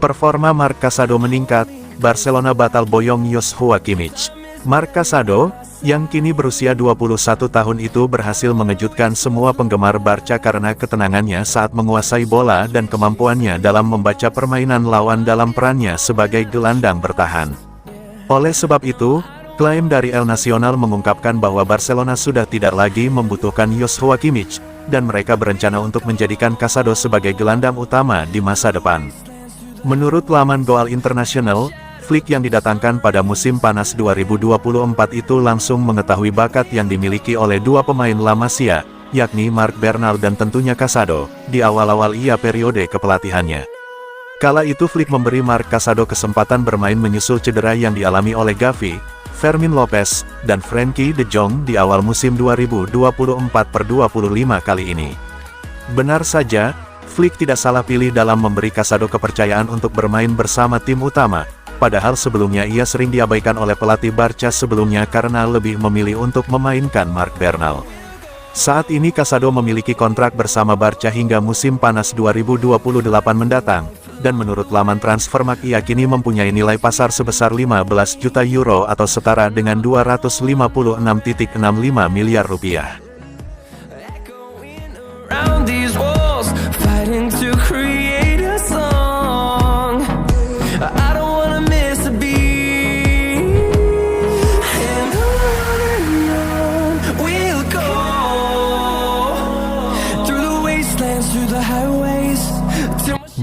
Performa Marc Casado meningkat, Barcelona batal boyong Joshua Kimmich. Marc Casado, yang kini berusia 21 tahun itu berhasil mengejutkan semua penggemar Barca karena ketenangannya saat menguasai bola dan kemampuannya dalam membaca permainan lawan dalam perannya sebagai gelandang bertahan. Oleh sebab itu, klaim dari El Nacional mengungkapkan bahwa Barcelona sudah tidak lagi membutuhkan Joshua Kimmich, dan mereka berencana untuk menjadikan Casado sebagai gelandang utama di masa depan. Menurut laman Goal International, Flick yang didatangkan pada musim panas 2024 itu langsung mengetahui bakat yang dimiliki oleh dua pemain La Masia, yakni Marc Bernal dan tentunya Casado, di awal-awal periode kepelatihannya. Kala itu Flick memberi Marc Casado kesempatan bermain menyusul cedera yang dialami oleh Gavi, Fermin Lopez, dan Frenkie de Jong di awal musim 2024/25 kali ini. Benar saja, Flick tidak salah pilih dalam memberi Casado kepercayaan untuk bermain bersama tim utama, padahal sebelumnya ia sering diabaikan oleh pelatih Barca sebelumnya karena lebih memilih untuk memainkan Marc Bernal. Saat ini Casado memiliki kontrak bersama Barca hingga musim panas 2028 mendatang, dan menurut laman Transfermarkt ia kini mempunyai nilai pasar sebesar 15 juta euro atau setara dengan 256,65 miliar rupiah.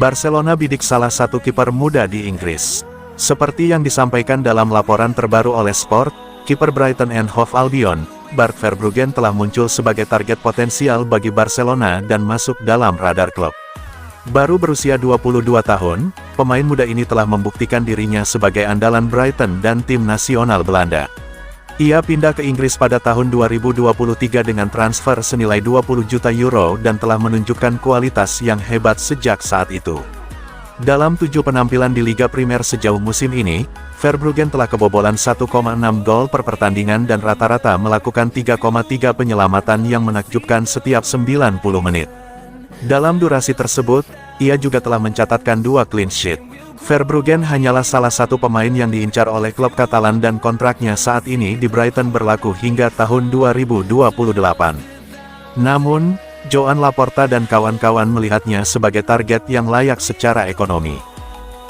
Barcelona bidik salah satu kiper muda di Inggris. Seperti yang disampaikan dalam laporan terbaru oleh Sport, kiper Brighton and Hove Albion, Bart Verbruggen telah muncul sebagai target potensial bagi Barcelona dan masuk dalam radar klub. Baru berusia 22 tahun, pemain muda ini telah membuktikan dirinya sebagai andalan Brighton dan tim nasional Belanda. Ia pindah ke Inggris pada tahun 2023 dengan transfer senilai 20 juta euro dan telah menunjukkan kualitas yang hebat sejak saat itu. Dalam 7 penampilan di Liga Primer sejauh musim ini, Verbruggen telah kebobolan 1,6 gol per pertandingan dan rata-rata melakukan 3,3 penyelamatan yang menakjubkan setiap 90 menit. Dalam durasi tersebut, ia juga telah mencatatkan 2 clean sheet. Verbruggen hanyalah salah satu pemain yang diincar oleh klub Katalan dan kontraknya saat ini di Brighton berlaku hingga tahun 2028. Namun, Joan Laporta dan kawan-kawan melihatnya sebagai target yang layak secara ekonomi.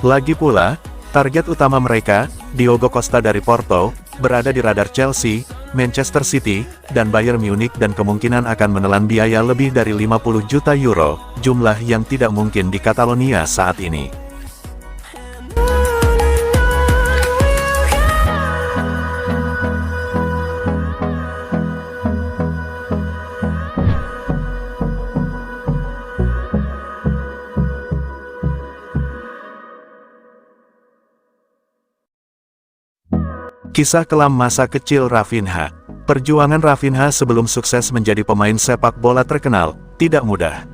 Lagi pula, target utama mereka, Diogo Costa dari Porto, berada di radar Chelsea, Manchester City, dan Bayern Munich dan kemungkinan akan menelan biaya lebih dari 50 juta euro, jumlah yang tidak mungkin di Catalonia saat ini. Kisah kelam masa kecil Rafinha. Perjuangan Rafinha sebelum sukses menjadi pemain sepak bola terkenal, tidak mudah.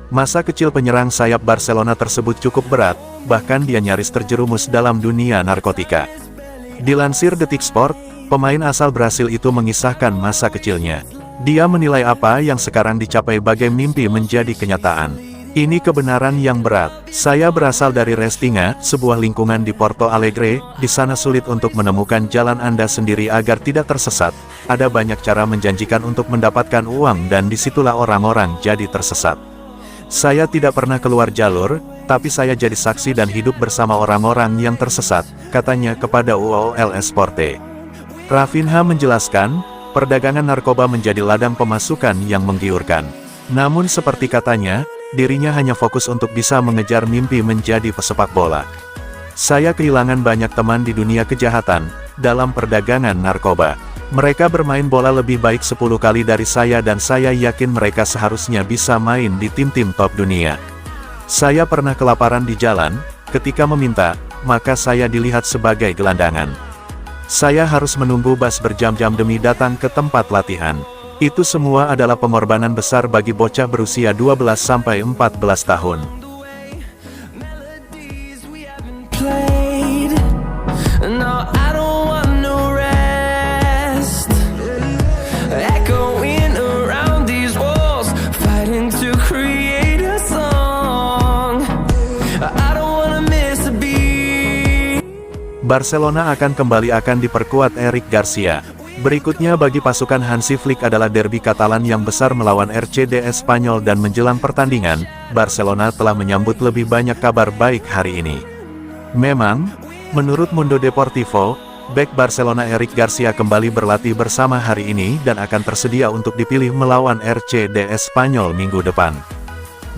Masa kecil penyerang sayap Barcelona tersebut cukup berat, bahkan dia nyaris terjerumus dalam dunia narkotika. Dilansir Detik Sport, pemain asal Brasil itu mengisahkan masa kecilnya. Dia menilai apa yang sekarang dicapai bagai mimpi menjadi kenyataan. Ini kebenaran yang berat. Saya berasal dari Restinga, sebuah lingkungan di Porto Alegre. Di sana sulit untuk menemukan jalan Anda sendiri agar tidak tersesat. Ada banyak cara menjanjikan untuk mendapatkan uang dan disitulah orang-orang jadi tersesat. Saya tidak pernah keluar jalur, tapi saya jadi saksi dan hidup bersama orang-orang yang tersesat, katanya kepada UOL Esporte. Rafinha menjelaskan, perdagangan narkoba menjadi ladang pemasukan yang menggiurkan. Namun seperti katanya, dirinya hanya fokus untuk bisa mengejar mimpi menjadi pesepak bola. Saya kehilangan banyak teman di dunia kejahatan, dalam perdagangan narkoba. Mereka bermain bola lebih baik 10 kali dari saya dan saya yakin mereka seharusnya bisa main di tim-tim top dunia. Saya pernah kelaparan di jalan, ketika meminta, maka saya dilihat sebagai gelandangan. Saya harus menunggu bus berjam-jam demi datang ke tempat latihan. Itu semua adalah pengorbanan besar bagi bocah berusia 12-14 tahun. Barcelona akan diperkuat Eric Garcia. Berikutnya bagi pasukan Hansi Flick adalah derby Katalan yang besar melawan RCD Espanyol, dan menjelang pertandingan, Barcelona telah menyambut lebih banyak kabar baik hari ini. Memang, menurut Mundo Deportivo, bek Barcelona Eric Garcia kembali berlatih bersama hari ini dan akan tersedia untuk dipilih melawan RCD Espanyol minggu depan.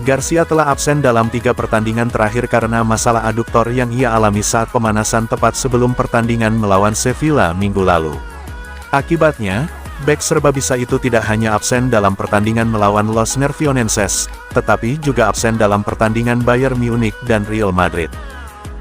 Garcia telah absen dalam 3 pertandingan terakhir karena masalah aduktor yang ia alami saat pemanasan tepat sebelum pertandingan melawan Sevilla minggu lalu. Akibatnya, bek serba bisa itu tidak hanya absen dalam pertandingan melawan Los Nervionenses, tetapi juga absen dalam pertandingan Bayern Munich dan Real Madrid.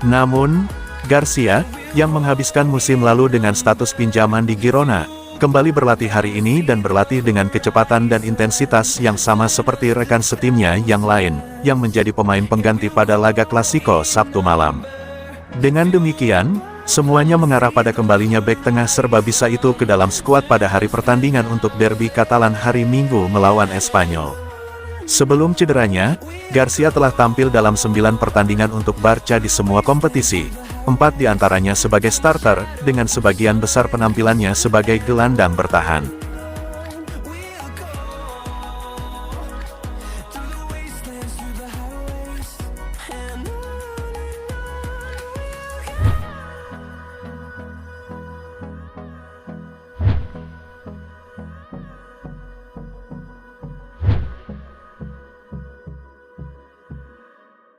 Namun, Garcia, yang menghabiskan musim lalu dengan status pinjaman di Girona, kembali berlatih hari ini dan berlatih dengan kecepatan dan intensitas yang sama seperti rekan setimnya yang lain, yang menjadi pemain pengganti pada laga Klasiko Sabtu malam. Dengan demikian, semuanya mengarah pada kembalinya bek tengah serba bisa itu ke dalam skuad pada hari pertandingan untuk derby Katalan hari Minggu melawan Espanyol. Sebelum cederanya, Garcia telah tampil dalam 9 pertandingan untuk Barca di semua kompetisi, 4 diantaranya sebagai starter, dengan sebagian besar penampilannya sebagai gelandang bertahan.